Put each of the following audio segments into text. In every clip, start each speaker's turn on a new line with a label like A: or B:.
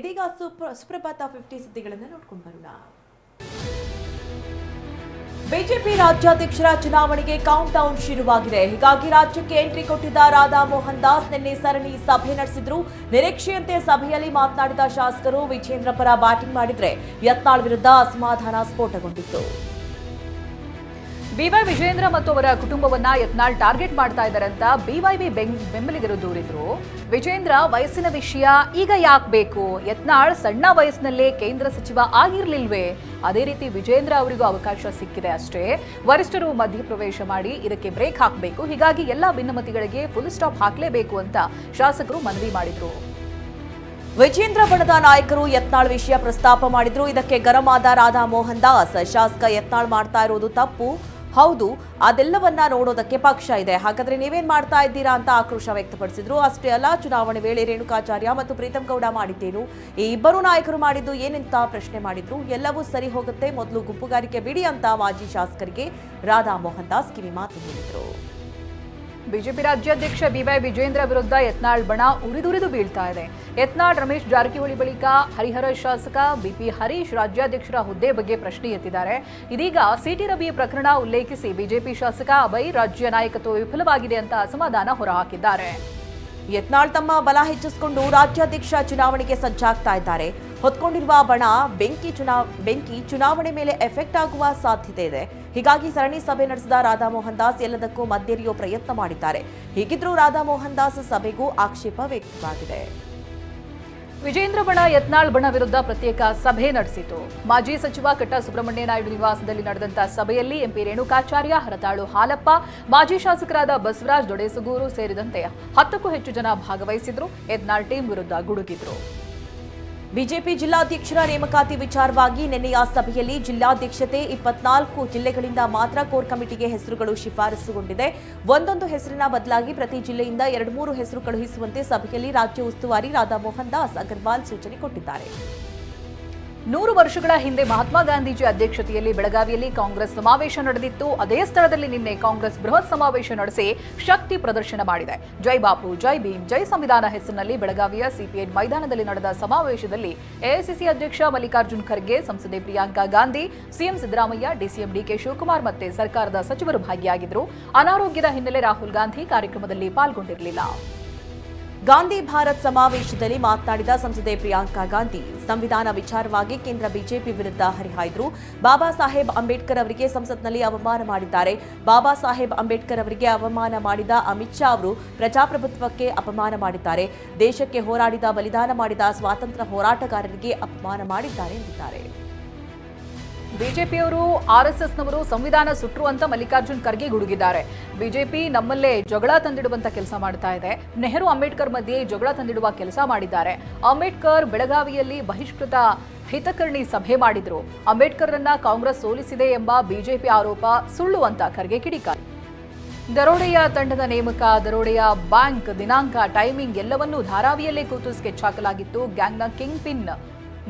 A: ಇದೀಗ ಸುಪ್ರಭಾತ 50 ಸುದ್ದಿಗಳನ್ನು ನೋಡ್ಕೊಂಡು ಬರೋಣ. ಬಿಜೆಪಿ ರಾಜ್ಯಾಧ್ಯಕ್ಷರ ಚುನಾವಣೆಗೆ ಕೌಂಟ್ ಡೌನ್ ಶುರುವಾಗಿದೆ. ಹೀಗಾಗಿ ರಾಜ್ಯಕ್ಕೆ ಎಂಟ್ರಿ ಕೊಟ್ಟಿದ್ದ ರಾಧಾ ಮೋಹನ್ ದಾಸ್ ನಿನ್ನೆ ಸರಣಿ ಸಭೆ ನಡೆಸಿದ್ರು. ನಿರೀಕ್ಷೆಯಂತೆ ಸಭೆಯಲ್ಲಿ ಮಾತನಾಡಿದ ಶಾಸಕರು ವಿಜೇಂದ್ರ ಪರ ಬ್ಯಾಟಿಂಗ್ ಮಾಡಿದ್ರೆ ಯತ್ನಾಳ್ ವಿರುದ್ಧ ಅಸಮಾಧಾನ ಸ್ಫೋಟಗೊಂಡಿತ್ತು.
B: ಬಿವೈ ವಿಜೇಂದ್ರ ಮತ್ತು ಅವರ ಕುಟುಂಬವನ್ನ ಯತ್ನಾಳ್ ಟಾರ್ಗೆಟ್ ಮಾಡ್ತಾ ಇದ್ದಾರೆ ಅಂತ ಬಿವೈಬಿ ಬೆಂಬಲಿಗರು ದೂರಿದ್ರು. ವಿಜೇಂದ್ರ ವಯಸ್ಸಿನ ವಿಷಯ ಈಗ ಯಾಕೆ ಬೇಕು? ಯತ್ನಾಳ್ ಸಣ್ಣ ವಯಸ್ಸಿನಲ್ಲೇ ಕೇಂದ್ರ ಸಚಿವ ಆಗಿರ್ಲಿಲ್ವೇ? ಅದೇ ರೀತಿ ವಿಜೇಂದ್ರ ಅವರಿಗೂ ಅವಕಾಶ ಸಿಕ್ಕಿದೆ ಅಷ್ಟೇ. ವರಿಷ್ಠರು ಮಧ್ಯಪ್ರವೇಶ ಮಾಡಿ ಇದಕ್ಕೆ ಬ್ರೇಕ್ ಹಾಕಬೇಕು. ಹೀಗಾಗಿ ಎಲ್ಲಾ ಭಿನ್ನಮತಿಗಳಿಗೆ ಫುಲ್ ಸ್ಟಾಪ್ ಹಾಕಲೇಬೇಕು ಅಂತ ಶಾಸಕರು ಮನವಿ ಮಾಡಿದ್ರು.
A: ವಿಜೇಂದ್ರ ಬಣದ ನಾಯಕರು ಯತ್ನಾಳ್ ವಿಷಯ ಪ್ರಸ್ತಾಪ ಮಾಡಿದ್ರು. ಇದಕ್ಕೆ ಗರಂ ಆದ ರಾಧಾ ಮೋಹನ್ ದಾಸ್, ಶಾಸಕ ಯತ್ನಾಳ್ ಮಾಡ್ತಾ ಇರೋದು ತಪ್ಪು, ಹೌದು ಅದೆಲ್ಲವನ್ನ ನೋಡೋದಕ್ಕೆ ಪಕ್ಷ ಇದೆ, ಹಾಗಾದ್ರೆ ನೀವೇನ್ ಮಾಡ್ತಾ ಇದ್ದೀರಾ ಅಂತ ಆಕ್ರೋಶ ವ್ಯಕ್ತಪಡಿಸಿದ್ರು. ಅಷ್ಟೇ ಅಲ್ಲ, ಚುನಾವಣೆ ವೇಳೆ ರೇಣುಕಾಚಾರ್ಯ ಮತ್ತು ಪ್ರೀತಂ ಗೌಡ ಮಾಡಿದ್ದೇನು, ಈ ಇಬ್ಬರು ನಾಯಕರು ಮಾಡಿದ್ದು ಏನಂತ ಪ್ರಶ್ನೆ ಮಾಡಿದ್ರು. ಎಲ್ಲವೂ ಸರಿ ಹೋಗುತ್ತೆ, ಮೊದಲು ಗುಂಪುಗಾರಿಕೆ ಬಿಡಿ ಅಂತ ಮಾಜಿ ಶಾಸಕರಿಗೆ ರಾಧಾ ಮೋಹನ್ ದಾಸ್ ಕಿವಿ ಮಾತು ಹೇಳಿದ್ರು.
B: ಬಿಜೆಪಿ ರಾಜ್ಯಾಧ್ಯಕ್ಷ ಬಿವೈ ವಿಜೇಂದ್ರ ವಿರುದ್ಧ ಯತ್ನಾಳ್ ಬಣ ಉರಿದುರಿದು ಬೀಳ್ತಾ ಇದೆ. ಯತ್ನಾಳ್ ರಮೇಶ್ ಜಾರಕಿಹೊಳಿ ಬಳಿಕ ಹರಿಹರ ಶಾಸಕ ಬಿಪಿ ಹರೀಶ್ ರಾಜ್ಯಾಧ್ಯಕ್ಷರ ಹುದ್ದೆ ಬಗ್ಗೆ ಪ್ರಶ್ನೆ ಎತ್ತಿದ್ದಾರೆ. ಇದೀಗ ಸಿಟಿ ರವಿ ಪ್ರಕರಣ ಉಲ್ಲೇಖಿಸಿ ಬಿಜೆಪಿ ಶಾಸಕ ಅಭಯ್ ರಾಜ್ಯ ನಾಯಕತ್ವ ವಿಫಲವಾಗಿದೆ ಅಂತ ಅಸಮಾಧಾನ ಹೊರಹಾಕಿದ್ದಾರೆ.
A: ಯತ್ನಾಳ್ ತಮ್ಮ ಬಲ ಹೆಚ್ಚಿಸಿಕೊಂಡು ರಾಜ್ಯಾಧ್ಯಕ್ಷ ಚುನಾವಣೆಗೆ ಸಜ್ಜಾಗ್ತಾ ಇದ್ದಾರೆ. ಹೊತ್ಕೊಂಡಿರುವ ಬಣ ಬೆಂಕಿ ಚುನಾವಣೆ ಮೇಲೆ ಎಫೆಕ್ಟ್ ಆಗುವ ಸಾಧ್ಯತೆ ಇದೆ. ಹೀಗಾಗಿ ಸರಣಿ ಸಭೆ ನಡೆಸಿದ ರಾಧಾ ಮೋಹನ್ ದಾಸ್ ಎಲ್ಲದಕ್ಕೂ ಮಧ್ಯೆರಿಯೋ ಪ್ರಯತ್ನ ಮಾಡಿದ್ದಾರೆ. ಹೀಗಿದ್ರೂ ರಾಧಾ ಮೋಹನ್ ದಾಸ್ ಸಭೆಗೂ ಆಕ್ಷೇಪ ವ್ಯಕ್ತವಾಗಿದೆ.
B: ವಿಜೇಂದ್ರ ಬಣ ಯತ್ನಾಳ್ ಬಣ ವಿರುದ್ಧ ಪ್ರತ್ಯೇಕ ಸಭೆ ನಡೆಸಿತು. ಮಾಜಿ ಸಚಿವ ಕಟ್ಟಾ ಸುಬ್ರಹ್ಮಣ್ಯ ನಾಯ್ಡು ನಿವಾಸದಲ್ಲಿ ನಡೆದಂತಹ ಸಭೆಯಲ್ಲಿ ಎಂಪಿ ರೇಣುಕಾಚಾರ್ಯ, ಹರತಾಳು ಹಾಲಪ್ಪ, ಮಾಜಿ ಶಾಸಕರಾದ ಬಸವರಾಜ್ ದೊಡೆಸಗೂರು ಸೇರಿದಂತೆ 10ಕ್ಕೂ ಹೆಚ್ಚು ಜನ ಭಾಗವಹಿಸಿದ್ರು. ಯತ್ನಾಳ್ ಟೀಮ್ ವಿರುದ್ಧ ಗುಡುಗಿದ್ರು.
A: ಬಿಜೆಪಿ ಜಿಲ್ಲಾಧ್ಯಕ್ಷರ ನೇಮಕಾತಿ ವಿಚಾರವಾಗಿ ನಿನ್ನೆಯ ಸಭೆಯಲ್ಲಿ ಜಿಲ್ಲಾಧ್ಯಕ್ಷತೆ 24 ಜಿಲ್ಲೆಗಳಿಂದ ಮಾತ್ರ ಕೋರ್ ಕಮಿಟಿಗೆ ಹೆಸರುಗಳು ಶಿಫಾರಸುಗೊಂಡಿದೆ. ಒಂದೊಂದು ಹೆಸರಿನ ಬದಲಾಗಿ ಪ್ರತಿ ಜಿಲ್ಲೆಯಿಂದ 2-3 ಹೆಸರು ಕಳುಹಿಸುವಂತೆ ಸಭೆಯಲ್ಲಿ ರಾಜ್ಯ ಉಸ್ತುವಾರಿ ರಾಧಾ ಮೋಹನ್ ದಾಸ್ ಅಗರ್ವಾಲ್ ಸೂಚನೆ ಕೊಟ್ಟಿದ್ದಾರೆ.
B: 100 ವರ್ಷಗಳ ಹಿಂದೆ ಮಹಾತ್ಮ ಗಾಂಧೀಜಿ ಅಧ್ಯಕ್ಷತೆಯಲ್ಲಿ ಬೆಳಗಾವಿಯಲ್ಲಿ ಕಾಂಗ್ರೆಸ್ ಸಮಾವೇಶ ನಡೆದಿತ್ತು. ಅದೇ ಸ್ಥಳದಲ್ಲಿ ನಿನ್ನೆ ಕಾಂಗ್ರೆಸ್ ಬೃಹತ್ ಸಮಾವೇಶ ನಡೆಸಿ ಶಕ್ತಿ ಪ್ರದರ್ಶನ ಮಾಡಿದೆ. ಜೈ ಬಾಪು, ಜೈ ಭೀಮ್, ಜೈ ಸಂವಿಧಾನ ಹೆಸರಿನಲ್ಲಿ ಬೆಳಗಾವಿಯ ಸಿಪಿಎನ್ ಮೈದಾನದಲ್ಲಿ ನಡೆದ ಸಮಾವೇಶದಲ್ಲಿ ಎಐಸಿಸಿ ಅಧ್ಯಕ್ಷ ಮಲ್ಲಿಕಾರ್ಜುನ್ ಖರ್ಗೆ, ಸಂಸದೆ ಪ್ರಿಯಾಂಕಾ ಗಾಂಧಿ, ಸಿಎಂ ಸಿದ್ದರಾಮಯ್ಯ, ಡಿಸಿಎಂ ಡಿಕೆ ಶಿವಕುಮಾರ್ ಮತ್ತೆ ಸರ್ಕಾರದ ಸಚಿವರು ಭಾಗಿಯಾಗಿದ್ದರು. ಅನಾರೋಗ್ಯದ ಹಿನ್ನೆಲೆ ರಾಹುಲ್ ಗಾಂಧಿ ಕಾರ್ಯಕ್ರಮದಲ್ಲಿ ಪಾಲ್ಗೊಂಡಿರಲಿಲ್ಲ.
A: ಗಾಂಧಿ ಭಾರತ್ ಸಮಾವೇಶದಲ್ಲಿ ಮಾತನಾಡಿದ ಸಂಸದೆ ಪ್ರಿಯಾಂಕಾ ಗಾಂಧಿ, ಸಂವಿಧಾನ ವಿಚಾರವಾಗಿ ಕೇಂದ್ರ ಬಿಜೆಪಿ ವಿರುದ್ಧ ಹರಿಹಾಯ್ದರು. ಬಾಬಾ ಸಾಹೇಬ್ ಅಂಬೇಡ್ಕರ್ ಅವರಿಗೆ ಸಂಸತ್ನಲ್ಲಿ ಅವಮಾನ ಮಾಡಿದ್ದಾರೆ. ಬಾಬಾ ಸಾಹೇಬ್ ಅಂಬೇಡ್ಕರ್ ಅವರಿಗೆ ಅವಮಾನ ಮಾಡಿದ ಅಮಿತ್ ಶಾ ಅವರು ಪ್ರಜಾಪ್ರಭುತ್ವಕ್ಕೆ ಅಪಮಾನ ಮಾಡಿದ್ದಾರೆ. ದೇಶಕ್ಕೆ ಹೋರಾಡಿದ, ಬಲಿದಾನ ಮಾಡಿದ ಸ್ವಾತಂತ್ರ್ಯ ಹೋರಾಟಗಾರರಿಗೆ ಅಪಮಾನ ಮಾಡಿದ್ದಾರೆ ಎಂದಿದ್ದಾರೆ.
B: ಬಿಜೆಪಿಯವರು ಆರ್ಎಸ್ಎಸ್ನವರು ಸಂವಿಧಾನ ಸುಟ್ರು ಅಂತ ಮಲ್ಲಿಕಾರ್ಜುನ್ ಖರ್ಗೆ ಗುಡುಗಿದ್ದಾರೆ. ಬಿಜೆಪಿ ನಮ್ಮಲ್ಲೇ ಜಗಳ ತಂದಿಡುವಂತ ಕೆಲಸ ಮಾಡ್ತಾ ಇದೆ. ನೆಹರು ಅಂಬೇಡ್ಕರ್ ಮಧ್ಯೆ ಜಗಳ ತಂದಿಡುವ ಕೆಲಸ ಮಾಡಿದ್ದಾರೆ. ಅಂಬೇಡ್ಕರ್ ಬೆಳಗಾವಿಯಲ್ಲಿ ಬಹಿಷ್ಕೃತ ಹಿತಕರ್ಣಿ ಸಭೆ ಮಾಡಿದ್ರು. ಅಂಬೇಡ್ಕರ್ರನ್ನ ಕಾಂಗ್ರೆಸ್ ಸೋಲಿಸಿದೆ ಎಂಬ ಬಿಜೆಪಿ ಆರೋಪ ಸುಳ್ಳು ಅಂತ ಖರ್ಗೆ ಕಿಡಿಕಾರಿ. ದರೋಡೆಯ ತಂಡದ ನೇಮಕ, ದರೋಡೆಯ ಬ್ಯಾಂಕ್ ದಿನಾಂಕ, ಟೈಮಿಂಗ್ ಎಲ್ಲವನ್ನೂ ಧಾರಾವಿಯಲ್ಲೇ ಕೂತು ಸ್ಕೆಚ್ ಹಾಕಲಾಗಿತ್ತು. ಗ್ಯಾಂಗ್ನ ಕಿಂಗ್ ಪಿನ್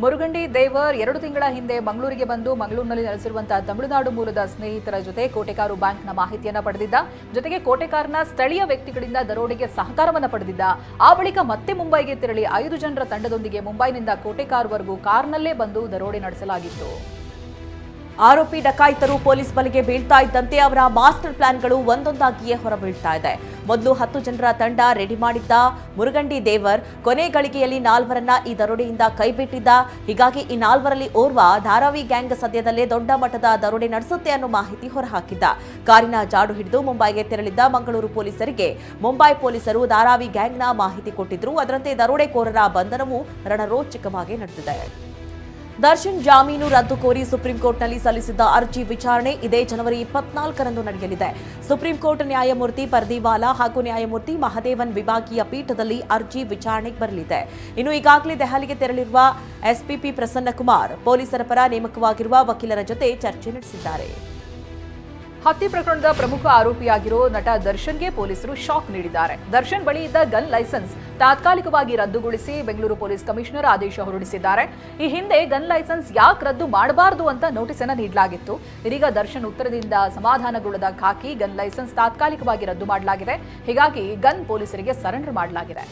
B: ಮುರುಗಂಡಿ ದೇವರ್ 2 ತಿಂಗಳ ಹಿಂದೆ ಮಂಗಳೂರಿಗೆ ಬಂದು ಮಂಗಳೂರಿನಲ್ಲಿ ನೆಲೆಸಿರುವಂತಹ ತಮಿಳುನಾಡು ಮೂಲದ ಸ್ನೇಹಿತರ ಜೊತೆ ಕೋಟೆಕಾರು ಬ್ಯಾಂಕ್ನ ಮಾಹಿತಿಯನ್ನ ಪಡೆದಿದ್ದ. ಜೊತೆಗೆ ಕೋಟೆಕಾರ್ನ ಸ್ಥಳೀಯ ವ್ಯಕ್ತಿಗಳಿಂದ ದರೋಡೆಗೆ ಸಹಕಾರವನ್ನು ಪಡೆದಿದ್ದ. ಆ ಬಳಿಕ ಮತ್ತೆ ಮುಂಬೈಗೆ ತೆರಳಿ 5 ಜನರ ತಂಡದೊಂದಿಗೆ ಮುಂಬೈನಿಂದ ಕೋಟೆಕಾರ್ವರೆಗೂ ಕಾರ್ನಲ್ಲೇ ಬಂದು ದರೋಡೆ ನಡೆಸಲಾಗಿತ್ತು.
A: ಆರೋಪಿ ಡಕಾಯಿತರು ಪೊಲೀಸ್ ಬಲೆಗೆ ಬೀಳ್ತಾ ಇದ್ದಂತೆ ಅವರ ಮಾಸ್ಟರ್ ಪ್ಲಾನ್ಗಳು ಒಂದೊಂದಾಗಿಯೇ ಹೊರಬೀಳ್ತಾ ಇದೆ. ಮೊದಲು 10 ಜನರ ತಂಡ ರೆಡಿ ಮಾಡಿದ್ದ ಮುರುಗಂಡಿ ದೇವರ್ ಕೊನೆ ಗಳಿಗೆಯಲ್ಲಿ 4ರನ್ನ ಈ ದರೋಡೆಯಿಂದ ಕೈಬಿಟ್ಟಿದ್ದ. ಹೀಗಾಗಿ ಈ 4ರಲ್ಲಿ ಓರ್ವ ಧಾರಾವಿ ಗ್ಯಾಂಗ್ ಸದ್ಯದಲ್ಲೇ ದೊಡ್ಡ ಮಟ್ಟದ ದರೋಡೆ ನಡೆಸುತ್ತೆ ಅನ್ನೋ ಮಾಹಿತಿ ಹೊರಹಾಕಿದ್ದ. ಕಾರಿನ ಜಾಡು ಹಿಡಿದು ಮುಂಬೈಗೆ ತೆರಳಿದ್ದ ಮಂಗಳೂರು ಪೊಲೀಸರಿಗೆ ಮುಂಬೈ ಪೊಲೀಸರು ಧಾರಾವಿ ಗ್ಯಾಂಗ್ನ ಮಾಹಿತಿ ಕೊಟ್ಟಿದ್ರು. ಅದರಂತೆ ದರೋಡೆಕೋರರ ಬಂಧನವೂ ರಣರೋಚಕವಾಗಿ ನಡೆದಿದೆ. ದರ್ಶನ್ ಜಾಮೀನು ರದ್ದು ಕೋರಿ ಸುಪ್ರೀಂ ಕೋರ್ಟ್ನಲ್ಲಿ ಸಲ್ಲಿಸಿದ್ದ ಅರ್ಜಿ ವಿಚಾರಣೆ ಇದೇ ಜನವರಿ 24ರಂದು ನಡೆಯಲಿದೆ. ಸುಪ್ರೀಂ ಕೋರ್ಟ್ ನ್ಯಾಯಮೂರ್ತಿ ಪರ್ದಿವಾಲಾ ಹಾಗೂ ನ್ಯಾಯಮೂರ್ತಿ ಮಹದೇವನ್ ವಿಭಾಗೀಯ ಪೀಠದಲ್ಲಿ ಅರ್ಜಿ ವಿಚಾರಣೆಗೆ ಬರಲಿದೆ. ಇನ್ನು ಈಗಾಗಲೇ ದೆಹಲಿಗೆ ತೆರಳಿರುವ ಎಸ್ಪಿಪಿ ಪ್ರಸನ್ನಕುಮಾರ್ ಪೊಲೀಸರ ಪರ ನೇಮಕವಾಗಿರುವ ವಕೀಲರ ಜೊತೆ ಚರ್ಚೆ ನಡೆಸಿದ್ದಾರೆ.
B: ಹತ್ಯೆ ಪ್ರಕರಣದ ಪ್ರಮುಖ ಆರೋಪಿಯಾಗಿರೋ ನಟ ದರ್ಶನ್ಗೆ ಪೊಲೀಸರು ಶಾಕ್ ನೀಡಿದ್ದಾರೆ. ದರ್ಶನ್ ಬಳಿ ಇದ್ದ ಗನ್ ಲೈಸೆನ್ಸ್ ತಾತ್ಕಾಲಿಕವಾಗಿ ರದ್ದುಗೊಳಿಸಿ ಬೆಂಗಳೂರು ಪೊಲೀಸ್ ಕಮಿಷನರ್ ಆದೇಶ ಹೊರಡಿಸಿದ್ದಾರೆ. ಈ ಹಿಂದೆ ಗನ್ ಲೈಸೆನ್ಸ್ ಯಾಕೆ ರದ್ದು ಮಾಡಬಾರದು ಅಂತ ನೋಟಿಸ್ ಅನ್ನು ನೀಡಲಾಗಿತ್ತು. ಇದೀಗ ದರ್ಶನ್ ಉತ್ತರದಿಂದ ಸಮಾಧಾನಗೊಳ್ಳದ ಖಾಕಿ ಗನ್ ಲೈಸೆನ್ಸ್ ತಾತ್ಕಾಲಿಕವಾಗಿ ರದ್ದು ಮಾಡಲಾಗಿದೆ. ಹೀಗಾಗಿ ಗನ್ ಪೊಲೀಸರಿಗೆ ಸರೆಂಡರ್ ಮಾಡಲಾಗಿದೆ.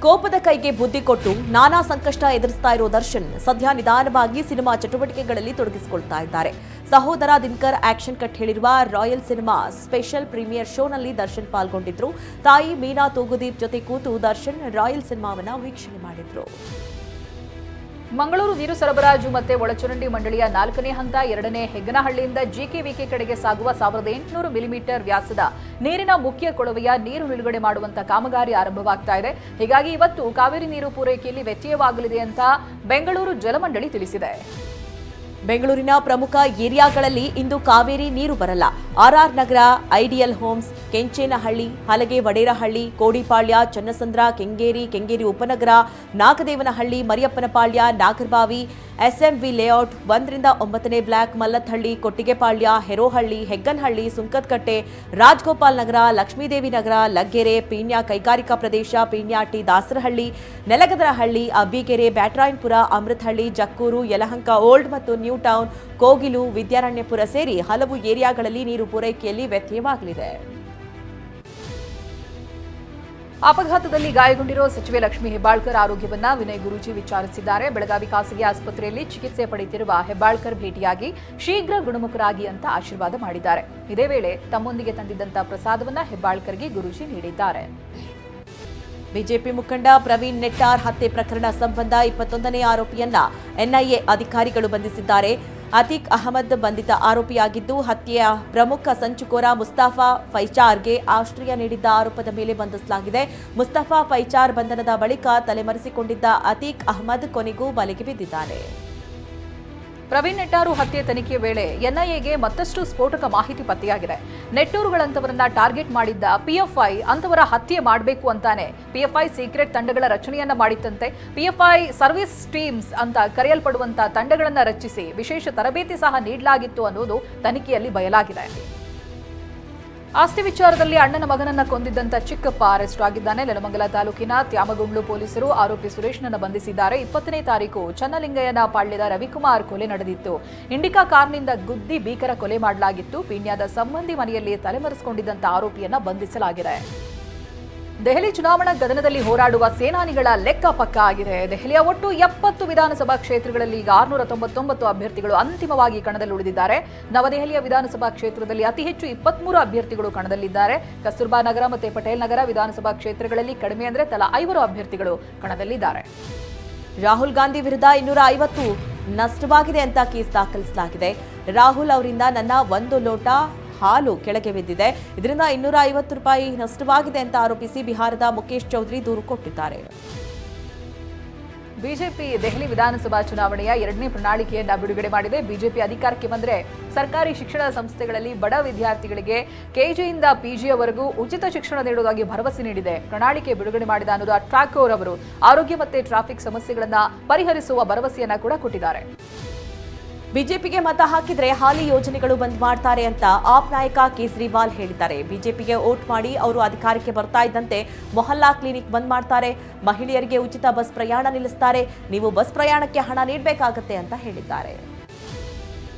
A: ಕೋಪದ ಕೈಗೆ ಬುದ್ಧಿ ಕೊಟ್ಟು ನಾನಾ ಸಂಕಷ್ಟ ಎದುರಿಸ್ತಾ ಇರೋ ದರ್ಶನ್ ಸದ್ಯ ನಿಧಾನವಾಗಿ ಸಿನಿಮಾ ಚಟುವಟಿಕೆಗಳಲ್ಲಿ ತೊಡಗಿಸಿಕೊಳ್ತಾ ಇದ್ದಾರೆ. ಸಹೋದರ ದಿನಕರ್ ಆಕ್ಷನ್ ಕಟ್ ಹೇಳಿರುವ ರಾಯಲ್ ಸಿನಿಮಾ ಸ್ಪೆಷಲ್ ಪ್ರೀಮಿಯರ್ ಶೋನಲ್ಲಿ ದರ್ಶನ್ ಪಾಲ್ಗೊಂಡಿದ್ರು. ತಾಯಿ ಮೀನಾ ತೂಗುದೀಪ್ ಜೊತೆ ಕೂತು ದರ್ಶನ್ ರಾಯಲ್ ಸಿನಿಮಾವನ್ನ ವೀಕ್ಷಣೆ ಮಾಡಿದ್ರು.
B: ಮಂಗಳೂರು ನೀರು ಸರಬರಾಜು ಮತ್ತು ಒಳಚರಂಡಿ ಮಂಡಳಿಯ 4ನೇ ಹಂತ 2ನೇ ಹೆಗ್ಗನಹಳ್ಳಿಯಿಂದ ಜಿಕೆವಿಕೆ ಕಡೆಗೆ ಸಾಗುವ 1800 ಮಿಲಿಮೀಟರ್ ವ್ಯಾಸದ ನೀರಿನ ಮುಖ್ಯ ಕೊಳವೆಯ ನೀರು ನಿಲುಗಡೆ ಮಾಡುವಂತ ಕಾಮಗಾರಿ ಆರಂಭವಾಗ್ತಾ ಇದೆ. ಹೀಗಾಗಿ ಇವತ್ತು ಕಾವೇರಿ ನೀರು ಪೂರೈಕೆಯಲ್ಲಿ ವ್ಯತ್ಯಯವಾಗಲಿದೆ ಅಂತ ಬೆಂಗಳೂರು ಜಲಮಂಡಳಿ ತಿಳಿಸಿದೆ.
A: ಬೆಂಗಳೂರಿನ ಪ್ರಮುಖ ಏರಿಯಾಗಳಲ್ಲಿ ಇಂದು ಕಾವೇರಿ ನೀರು ಬರಲ್ಲ. ಆರ್ಆರ್ ನಗರ, ಐಡಿಯಲ್ ಹೋಮ್ಸ್, ಕೆಂಚೇನಹಳ್ಳಿ, ಹಲಗೆ ವಡೇರಹಳ್ಳಿ, ಕೋಡಿಪಾಳ್ಯ, ಚನ್ನಸಂದ್ರ, ಕೆಂಗೇರಿ ಉಪನಗರ, ನಾಗದೇವನಹಳ್ಳಿ, ಮರಿಯಪ್ಪನಪಾಳ್ಯ, ನಾಗರಬಾವಿ, ಎಸ್ಎಂವಿ ಲೇಔಟ್ 1ರಿಂದ 9ನೇ ಬ್ಲಾಕ್, ಮಲ್ಲಥಹಳ್ಳಿ, ಕೊಟ್ಟಿಗೆಪಾಳ್ಯ, ಹೆರೋಹಳ್ಳಿ, ಹೆಗ್ಗನಹಳ್ಳಿ, ಸುಂಕದಕಟ್ಟೆ, ರಾಜಗೋಪಾಲ್ ನಗರ, ಲಕ್ಷ್ಮೀದೇವಿ ನಗರ, ಲಗ್ಗೆರೆ, ಪೀಣ್ಯ ಕೈಗಾರಿಕಾ ಪ್ರದೇಶ, ಪೀಣ್ಯಾಟಿ, ದಾಸರಹಳ್ಳಿ, ನೆಲಗದರಹಳ್ಳಿ, ಅಬ್ಬಿಗೆರೆ, ಬ್ಯಾಟರಾಯನಪುರ, ಅಮೃತಹಳ್ಳಿ, ಜಕ್ಕೂರು, ಯಲಹಂಕ ಓಲ್ಡ್ ಮತ್ತು ನ್ಯೂ ಟೌನ್, ಕೋಗಿಲು, ವಿದ್ಯಾರಣ್ಯಪುರ ಸೇರಿ ಹಲವು ಏರಿಯಾಗಳಲ್ಲಿ ನೀರು ಪೂರೈಕೆಯಲ್ಲಿ ವ್ಯತ್ಯಯವಾಗಲಿದೆ.
B: ಅಪಘಾತದಲ್ಲಿ ಗಾಯಗೊಂಡಿರುವ ಸಚಿವೆ ಲಕ್ಷ್ಮೀ ಹೆಬ್ಬಾಳ್ಕರ್ ಆರೋಗ್ಯವನ್ನ ವಿನಯ್ ಗುರೂಜಿ ವಿಚಾರಿಸಿದ್ದಾರೆ. ಬೆಳಗಾವಿ ಖಾಸಗಿ ಆಸ್ಪತ್ರೆಯಲ್ಲಿ ಚಿಕಿತ್ಸೆ ಪಡೆಯುತ್ತಿರುವ ಹೆಬ್ಬಾಳ್ಕರ್ ಭೇಟಿಯಾಗಿ ಶೀಘ್ರ ಗುಣಮುಖರಾಗಿ ಅಂತ ಆಶೀರ್ವಾದ ಮಾಡಿದ್ದಾರೆ. ಇದೇ ವೇಳೆ ತಮ್ಮೊಂದಿಗೆ ತಂದಿದ್ದಂತ ಪ್ರಸಾದವನ್ನ ಹೆಬ್ಬಾಳ್ಕರ್ಗೆ ಗುರೂಜಿ ನೀಡಿದ್ದಾರೆ.
A: ಬಿಜೆಪಿ ಮುಖಂಡ ಪ್ರವೀಣ್ ನೆಟ್ಟಾರ್ ಹತ್ಯೆ ಪ್ರಕರಣ ಸಂಬಂಧ 21ನೇ ಆರೋಪಿಯನ್ನ ಎನ್ಐಎ ಅಧಿಕಾರಿಗಳು ಬಂಧಿಸಿದ್ದಾರೆ. ಅತೀಕ್ ಅಹಮದ್ ಬಂಧಿತ ಆರೋಪಿಯಾಗಿದ್ದು, ಹತ್ಯೆಯ ಪ್ರಮುಖ ಸಂಚುಕೋರ ಮುಸ್ತಫಾ ಫೈಚಾರ್ಗೆ ಆಶ್ರಯ ನೀಡಿದ್ದ ಆರೋಪದ ಮೇಲೆ ಬಂಧಿಸಲಾಗಿದೆ. ಮುಸ್ತಫಾ ಫೈಚಾರ್ ಬಂಧನದ ಬಳಿಕ ತಲೆಮರೆಸಿಕೊಂಡಿದ್ದ ಅತೀಕ್ ಅಹಮದ್ ಕೊನೆಗೂ ಬಲೆಗೆ ಬಿದ್ದಿದ್ದಾನೆ.
B: ಪ್ರವೀಣ್ ನೆಟ್ಟಾರು ಹತ್ಯೆ ತನಿಖೆ ವೇಳೆ ಎನ್ಐಎಗೆ ಮತ್ತಷ್ಟು ಸ್ಫೋಟಕ ಮಾಹಿತಿ ಪತ್ತೆಯಾಗಿದೆ. ನೆಟ್ಟೂರುಗಳಂತವರನ್ನ ಟಾರ್ಗೆಟ್ ಮಾಡಿದ್ದ ಪಿಎಫ್ಐ ಅಂತವರ ಹತ್ಯೆ ಮಾಡಬೇಕು ಅಂತಾನೆ ಪಿಎಫ್ಐ ಸೀಕ್ರೆಟ್ ತಂಡಗಳ ರಚನೆಯನ್ನ ಮಾಡಿತ್ತಂತೆ. ಪಿಎಫ್ಐ ಸರ್ವಿಸ್ ಟೀಮ್ಸ್ ಅಂತ ಕರೆಯಲ್ಪಡುವಂತ ತಂಡಗಳನ್ನ ರಚಿಸಿ ವಿಶೇಷ ತರಬೇತಿ ಸಹ ನೀಡಲಾಗಿತ್ತು ಅನ್ನೋದು ತನಿಖೆಯಲ್ಲಿ ಬಯಲಾಗಿದೆ. ಆಸ್ತಿ ವಿಚಾರದಲ್ಲಿ ಅಣ್ಣನ ಮಗನನ್ನ ಕೊಂದಿದ್ದಂತ ಚಿಕ್ಕಪ್ಪ ಅರೆಸ್ಟ್ ಆಗಿದ್ದಾನೆ. ನೆಲಮಂಗಲ ತಾಲೂಕಿನ ತ್ಯಾಮಗುಂಡ್ಲು ಪೊಲೀಸರು ಆರೋಪಿ ಸುರೇಶ್ನನ್ನ ಬಂಧಿಸಿದ್ದಾರೆ. 20ನೇ ತಾರೀಕು ಚನ್ನಲಿಂಗಯ್ಯನ ಪಾಳ್ಯದ ರವಿಕುಮಾರ್ ಕೊಲೆ ನಡೆದಿತ್ತು. ಇಂಡಿಕಾ ಕಾರ್ನಿಂದ ಗುದ್ದಿ ಭೀಕರ ಕೊಲೆ ಮಾಡಲಾಗಿತ್ತು. ಪೀಣ್ಯದ ಸಂಬಂಧಿ ಮನೆಯಲ್ಲಿ ತಲೆಮರೆಸಿಕೊಂಡಿದ್ದಂತ ಆರೋಪಿಯನ್ನ ಬಂಧಿಸಲಾಗಿದೆ. ದೆಹಲಿ ಚುನಾವಣಾ ಗಗನದಲ್ಲಿ ಹೋರಾಡುವ ಸೇನಾನಿಗಳ ಲೆಕ್ಕ ಪಕ್ಕ ಆಗಿದೆ. ದೆಹಲಿಯ ಒಟ್ಟು 70 ವಿಧಾನಸಭಾ ಕ್ಷೇತ್ರಗಳಲ್ಲಿ ಈಗ 699 ಅಭ್ಯರ್ಥಿಗಳು ಅಂತಿಮವಾಗಿ ಕಣದಲ್ಲಿ ಉಳಿದಿದ್ದಾರೆ. ನವದೆಹಲಿಯ ವಿಧಾನಸಭಾ ಕ್ಷೇತ್ರದಲ್ಲಿ ಅತಿ ಹೆಚ್ಚು 23 ಅಭ್ಯರ್ಥಿಗಳು ಕಣದಲ್ಲಿದ್ದಾರೆ. ಕಸ್ತೂರ್ಬಾ ನಗರ ಮತ್ತು ಪಟೇಲ್ ನಗರ ವಿಧಾನಸಭಾ ಕ್ಷೇತ್ರಗಳಲ್ಲಿ ಕಡಿಮೆ ಅಂದರೆ ತಲಾ 5 ಅಭ್ಯರ್ಥಿಗಳು ಕಣದಲ್ಲಿದ್ದಾರೆ.
A: ರಾಹುಲ್ ಗಾಂಧಿ ವಿರುದ್ಧ 250 ನಷ್ಟವಾಗಿದೆ ಅಂತ ಕೇಸ್ ದಾಖಲಿಸಲಾಗಿದೆ. ರಾಹುಲ್ ಅವರಿಂದ ನನ್ನ 1 ಲೋಟ ಹಾಲು ಕೆಳಗೆ ಬಿದ್ದಿದೆ, ಇದರಿಂದ 250 ರೂಪಾಯಿ ನಷ್ಟವಾಗಿದೆ ಅಂತ ಆರೋಪಿಸಿ ಬಿಹಾರದ ಮುಖೇಶ್ ಚೌಧರಿ ದೂರು ಕೊಟ್ಟಿದ್ದಾರೆ.
B: ಬಿಜೆಪಿ ದೆಹಲಿ ವಿಧಾನಸಭಾ ಚುನಾವಣೆಯ 2ನೇ ಪ್ರಣಾಳಿಕೆಯನ್ನ ಬಿಡುಗಡೆ ಮಾಡಿದೆ. ಬಿಜೆಪಿ ಅಧಿಕಾರಕ್ಕೆ ಬಂದರೆ ಸರ್ಕಾರಿ ಶಿಕ್ಷಣ ಸಂಸ್ಥೆಗಳಲ್ಲಿ ಬಡ ವಿದ್ಯಾರ್ಥಿಗಳಿಗೆ ಕೆಜಿಯಿಂದ ಪಿಜಿಯವರೆಗೂ ಉಚಿತ ಶಿಕ್ಷಣ ನೀಡುವುದಾಗಿ ಭರವಸೆ ನೀಡಿದೆ. ಪ್ರಣಾಳಿಕೆ ಬಿಡುಗಡೆ ಮಾಡಿದ ಅನುರಾಗ್ ಠಾಕೂರ್ ಅವರು ಆರೋಗ್ಯ ಮತ್ತು ಟ್ರಾಫಿಕ್ ಸಮಸ್ಯೆಗಳನ್ನು ಪರಿಹರಿಸುವ ಭರವಸೆಯನ್ನ ಕೂಡ ಕೊಟ್ಟಿದ್ದಾರೆ.
A: ಬಿಜೆಪಿಗೆ ಮತ ಹಾಕಿದ್ರೆ ಹಾಲಿ ಯೋಜನೆಗಳು ಬಂದ್ ಮಾಡ್ತಾರೆ ಅಂತ ಆಪ್ ನಾಯಕ ಕೇಜ್ರಿವಾಲ್ ಹೇಳಿದ್ದಾರೆ. ಬಿಜೆಪಿಗೆ ವೋಟ್ ಮಾಡಿ ಅವರು ಅಧಿಕಾರಕ್ಕೆ ಬರ್ತಾ ಇದ್ದಂತೆ ಮೊಹಲ್ಲಾ ಕ್ಲಿನಿಕ್ ಬಂದ್ ಮಾಡ್ತಾರೆ, ಮಹಿಳೆಯರಿಗೆ ಉಚಿತ ಬಸ್ ಪ್ರಯಾಣ ನಿಲ್ಲಿಸ್ತಾರೆ, ನೀವು ಬಸ್ ಪ್ರಯಾಣಕ್ಕೆ ಹಣ ನೀಡಬೇಕಾಗತ್ತೆ ಅಂತ ಹೇಳಿದ್ದಾರೆ.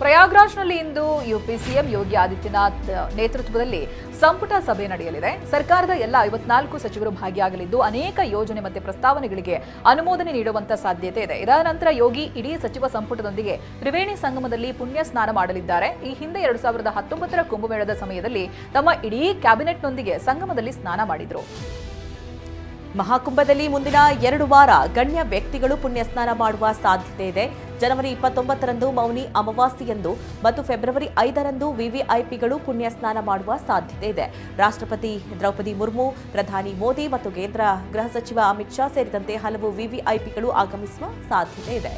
B: ಪ್ರಯಾಗ್ರಾಜ್ನಲ್ಲಿ ಇಂದು ಯುಪಿ ಸಿಎಂ ಯೋಗಿ ಆದಿತ್ಯನಾಥ್ ನೇತೃತ್ವದಲ್ಲಿ ಸಂಪುಟ ಸಭೆ ನಡೆಯಲಿದೆ. ಸರ್ಕಾರದ ಎಲ್ಲ 54 ಸಚಿವರು ಭಾಗಿಯಾಗಲಿದ್ದು ಅನೇಕ ಯೋಜನೆ ಮತ್ತು ಪ್ರಸ್ತಾವನೆಗಳಿಗೆ ಅನುಮೋದನೆ ನೀಡುವಂತ ಸಾಧ್ಯತೆ ಇದೆ. ಇದಾದ ನಂತರ ಯೋಗಿ ಇಡೀ ಸಚಿವ ಸಂಪುಟದೊಂದಿಗೆ ತ್ರಿವೇಣಿ ಸಂಗಮದಲ್ಲಿ ಪುಣ್ಯ ಸ್ನಾನ ಮಾಡಲಿದ್ದಾರೆ. ಈ ಹಿಂದೆ 2019ರ ಕುಂಭಮೇಳದ ಸಮಯದಲ್ಲಿ ತಮ್ಮ ಇಡೀ ಕ್ಯಾಬಿನೆಟ್ನೊಂದಿಗೆ ಸಂಗಮದಲ್ಲಿ ಸ್ನಾನ ಮಾಡಿದ್ರು.
A: ಮಹಾಕುಂಭದಲ್ಲಿ ಮುಂದಿನ 2 ವಾರ ಗಣ್ಯ ವ್ಯಕ್ತಿಗಳು ಪುಣ್ಯ ಸ್ನಾನ ಮಾಡುವ ಸಾಧ್ಯತೆ ಇದೆ. ಜನವರಿ 29ರಂದು ಮೌನಿ ಅಮಾವಾಸ್ಯೆಯಂದು ಮತ್ತು ಫೆಬ್ರವರಿ 5ರಂದು ವಿವಿಐಪಿಗಳು ಪುಣ್ಯ ಸ್ನಾನ ಮಾಡುವ ಸಾಧ್ಯತೆ ಇದೆ. ರಾಷ್ಟ್ರಪತಿ ದ್ರೌಪದಿ ಮುರ್ಮು, ಪ್ರಧಾನಿ ಮೋದಿ ಮತ್ತು ಕೇಂದ್ರ ಗೃಹ ಸಚಿವ ಅಮಿತ್ ಶಾ ಸೇರಿದಂತೆ ಹಲವು ವಿವಿಐಪಿಗಳು ಆಗಮಿಸುವ ಸಾಧ್ಯತೆ ಇದೆ.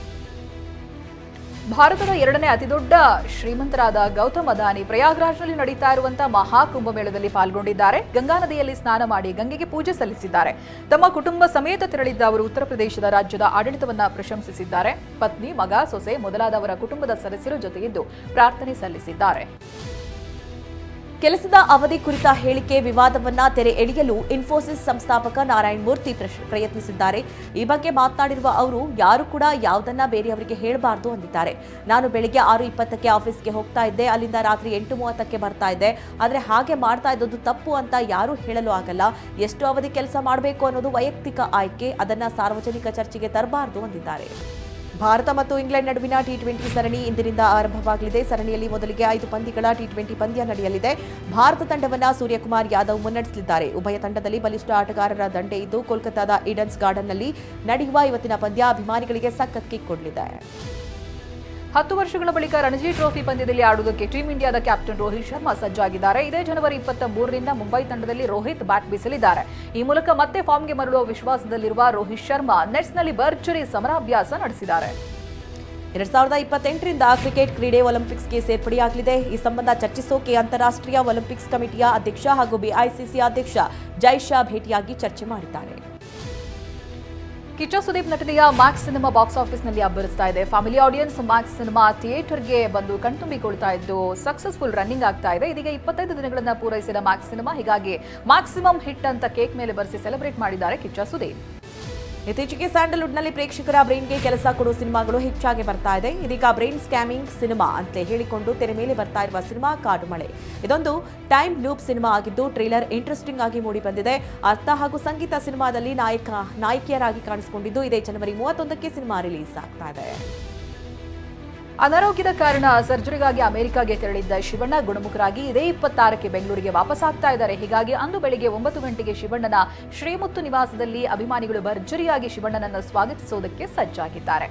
B: ಭಾರತದ 2ನೇ ಅತಿದೊಡ್ಡ ಶ್ರೀಮಂತರಾದ ಗೌತಮ್ ಅದಾನಿ ಪ್ರಯಾಗ್ರಾಜ್ನಲ್ಲಿ ನಡೀತಾ ಇರುವಂತಹ ಮಹಾಕುಂಭಮೇಳದಲ್ಲಿ ಪಾಲ್ಗೊಂಡಿದ್ದಾರೆ. ಗಂಗಾ ನದಿಯಲ್ಲಿ ಸ್ನಾನ ಮಾಡಿ ಗಂಗೆಗೆ ಪೂಜೆ ಸಲ್ಲಿಸಿದ್ದಾರೆ. ತಮ್ಮ ಕುಟುಂಬ ಸಮೇತ ತೆರಳಿದ್ದ ಅವರು ಉತ್ತರ ಪ್ರದೇಶದ ರಾಜ್ಯದ ಆಡಳಿತವನ್ನ ಪ್ರಶಂಸಿಸಿದ್ದಾರೆ. ಪತ್ನಿ, ಮಗ, ಸೊಸೆ ಮೊದಲಾದವರ ಕುಟುಂಬದ ಸದಸ್ಯರು ಜೊತೆಗಿದ್ದು ಪ್ರಾರ್ಥನೆ ಸಲ್ಲಿಸಿದ್ದಾರೆ.
A: ಕೆಲಸದ ಅವಧಿ ಕುರಿತ ಹೇಳಿಕೆ ವಿವಾದವನ್ನ ತೆರೆ ಎಳೆಯಲು ಇನ್ಫೋಸಿಸ್ ಸಂಸ್ಥಾಪಕ ನಾರಾಯಣ ಮೂರ್ತಿ ಪ್ರಯತ್ನಿಸಿದ್ದಾರೆ. ಈ ಬಗ್ಗೆ ಮಾತನಾಡಿರುವ ಅವರು, ಯಾರು ಕೂಡ ಯಾವುದನ್ನ ಬೇರೆಯವರಿಗೆ ಹೇಳಬಾರದು ಅಂದಿದ್ದಾರೆ. ನಾನು ಬೆಳಿಗ್ಗೆ 6:20ಕ್ಕೆ ಆಫೀಸ್ಗೆ ಹೋಗ್ತಾ ಇದ್ದೆ, ಅಲ್ಲಿಂದ ರಾತ್ರಿ 8:30ಕ್ಕೆ ಬರ್ತಾ ಇದ್ದೆ. ಆದರೆ ಹಾಗೆ ಮಾಡ್ತಾ ಇದ್ದದ್ದು ತಪ್ಪು ಅಂತ ಯಾರೂ ಹೇಳಲು ಆಗಲ್ಲ. ಎಷ್ಟು ಅವಧಿ ಕೆಲಸ ಮಾಡಬೇಕು ಅನ್ನೋದು ವೈಯಕ್ತಿಕ ಆಯ್ಕೆ, ಅದನ್ನ ಸಾರ್ವಜನಿಕ ಚರ್ಚೆಗೆ ತರಬಾರದು ಅಂದಿದ್ದಾರೆ. ಭಾರತ ಮತ್ತು ಇಂಗ್ಲೆಂಡ್ ನಡುವಿನ ಟಿ20 ಸರಣಿ ಇಂದಿನಿಂದ ಆರಂಭವಾಗಲಿದೆ. ಸರಣಿಯಲ್ಲಿ ಮೊದಲಿಗೆ 5 ಪಂದ್ಯಗಳ ಟಿ20 ಪಂದ್ಯ ನಡೆಯಲಿದೆ. ಭಾರತ ತಂಡವನ್ನು ಸೂರ್ಯಕುಮಾರ್ ಯಾದವ್ ಮುನ್ನಡೆಸಲಿದ್ದಾರೆ. ಉಭಯ ತಂಡದಲ್ಲಿ ಬಲಿಷ್ಠ ಆಟಗಾರರ ದಂಡೆ ಇದ್ದು, ಕೋಲ್ಕತಾದ ಈಡನ್ಸ್ ಗಾರ್ಡನ್ನಲ್ಲಿ ನಡೆಯುವ ಇವತ್ತಿನ ಪಂದ್ಯ ಅಭಿಮಾನಿಗಳಿಗೆ ಸಖತ್ ಕಿಕ್ ಕೊಡಲಿದೆ.
B: 10 ವರ್ಷಗಳ ಬಳಿಕ ರಣಜಿ ಟ್ರೋಫಿ ಪಂದ್ಯದಲ್ಲಿ ಆಡುವುದಕ್ಕೆ ಟೀಂ ಇಂಡಿಯಾದ ಕ್ಯಾಪ್ಟನ್ ರೋಹಿತ್ ಶರ್ಮಾ ಸಜ್ಜಾಗಿದ್ದಾರೆ. ಇದೇ ಜನವರಿ 23ರಿಂದ ಮುಂಬೈ ತಂಡದಲ್ಲಿ ರೋಹಿತ್ ಬ್ಯಾಟ್ ಬೀಸಲಿದ್ದಾರೆ. ಈ ಮೂಲಕ ಮತ್ತೆ ಫಾರ್ಮ್ಗೆ ಮರಳುವ ವಿಶ್ವಾಸದಲ್ಲಿರುವ ರೋಹಿತ್ ಶರ್ಮಾ ನೆಟ್ಸ್ನಲ್ಲಿ ಭರ್ಜರಿ ಸಮರಾಭ್ಯಾಸ ನಡೆಸಿದ್ದಾರೆ.
A: 2028ರಿಂದ ಕ್ರಿಕೆಟ್ ಕ್ರೀಡೆ ಒಲಿಂಪಿಕ್ಸ್ಗೆ ಸೇರ್ಪಡೆಯಾಗಲಿದೆ. ಈ ಸಂಬಂಧ ಚರ್ಚಿಸೋಕೆ ಅಂತಾರಾಷ್ಟ್ರೀಯ ಒಲಿಂಪಿಕ್ಸ್ ಕಮಿಟಿಯ ಅಧ್ಯಕ್ಷ ಹಾಗೂ ಬಿಐಸಿಸಿ ಅಧ್ಯಕ್ಷ ಜೈ ಶಾ ಭೇಟಿಯಾಗಿ ಚರ್ಚೆ ಮಾಡಿದ್ದಾರೆ.
B: ಕಿಚ್ಚ ಸುದೀಪ್ ನಟನೆಯ ಮ್ಯಾಕ್ಸ್ ಸಿನಿಮಾ ಬಾಕ್ಸ್ ಆಫೀಸ್ನಲ್ಲಿ ಅಬ್ಬರಿಸ್ತಾ ಇದೆ. ಫ್ಯಾಮಿಲಿ ಆಡಿಯನ್ಸ್ ಮ್ಯಾಕ್ಸ್ ಸಿನಿಮಾ ಥಿಯೇಟರ್ಗೆ ಬಂದು ಕಣ್ತುಂಬಿಕೊಳ್ತಾ ಇದ್ದು ಸಕ್ಸಸ್ಫುಲ್ ರನ್ನಿಂಗ್ ಆಗ್ತಾ ಇದೆ. ಇದೀಗ 25 ದಿನಗಳನ್ನು ಪೂರೈಸಿದ ಮ್ಯಾಕ್ಸ್ ಸಿನಿಮಾ, ಹೀಗಾಗಿ ಮ್ಯಾಕ್ಸಿಮಮ್ ಹಿಟ್ ಅಂತ ಕೇಕ್ ಮೇಲೆ ಬರೆಸಿ ಸೆಲೆಬ್ರೇಟ್ ಮಾಡಿದ್ದಾರೆ ಕಿಚ್ಚ ಸುದೀಪ್.
A: ಇತ್ತೀಚೆಗೆ ಸ್ಯಾಂಡಲ್ವುಡ್ನಲ್ಲಿ ಪ್ರೇಕ್ಷಕರ ಬ್ರೈನ್ಗೆ ಕೆಲಸ ಕೊಡೋ ಸಿನಿಮಾಗಳು ಹೆಚ್ಚಾಗಿ ಬರ್ತಾ ಇದೆ. ಇದೀಗ ಬ್ರೈನ್ ಸ್ಕ್ಯಾಮಿಂಗ್ ಸಿನಿಮಾ ಅಂತ ಹೇಳಿಕೊಂಡು ತೆರೆ ಮೇಲೆ ಬರ್ತಾ ಇರುವ ಸಿನಿಮಾ ಕಾಡು ಮಳೆ. ಇದೊಂದು ಟೈಮ್ ಲೂಪ್ ಸಿನಿಮಾ ಆಗಿದ್ದು, ಟ್ರೇಲರ್ ಇಂಟ್ರೆಸ್ಟಿಂಗ್ ಆಗಿ ಮೂಡಿ ಬಂದಿದೆ. ಅರ್ಥ ಹಾಗೂ ಸಂಗೀತ ಸಿನಿಮಾದಲ್ಲಿ ನಾಯಕಿಯರಾಗಿ ಕಾಣಿಸಿಕೊಂಡಿದ್ದು, ಇದೇ ಜನವರಿ 31ಕ್ಕೆ ಸಿನಿಮಾ ರಿಲೀಸ್ ಆಗ್ತಾ ಇದೆ.
B: ಅನಾರೋಗ್ಯದ ಕಾರಣ ಸರ್ಜರಿಗಾಗಿ ಅಮೆರಿಕಾಗೆ ತೆರಳಿದ್ದ ಶಿವಣ್ಣ ಗುಣಮುಖರಾಗಿ ಇದೇ 26ಕ್ಕೆ ಬೆಂಗಳೂರಿಗೆ ವಾಪಸ್ ಆಗ್ತಾ ಇದ್ದಾರೆ. ಹೀಗಾಗಿ ಅಂದು ಬೆಳಿಗ್ಗೆ 9 ಗಂಟೆಗೆ ಶಿವಣ್ಣನ ಶ್ರೀಮುತ್ತು ನಿವಾಸದಲ್ಲಿ ಅಭಿಮಾನಿಗಳು ಭರ್ಜರಿಯಾಗಿ ಶಿವಣ್ಣನನ್ನು ಸ್ವಾಗತಿಸುವುದಕ್ಕೆ ಸಜ್ಜಾಗಿದ್ದಾರೆ.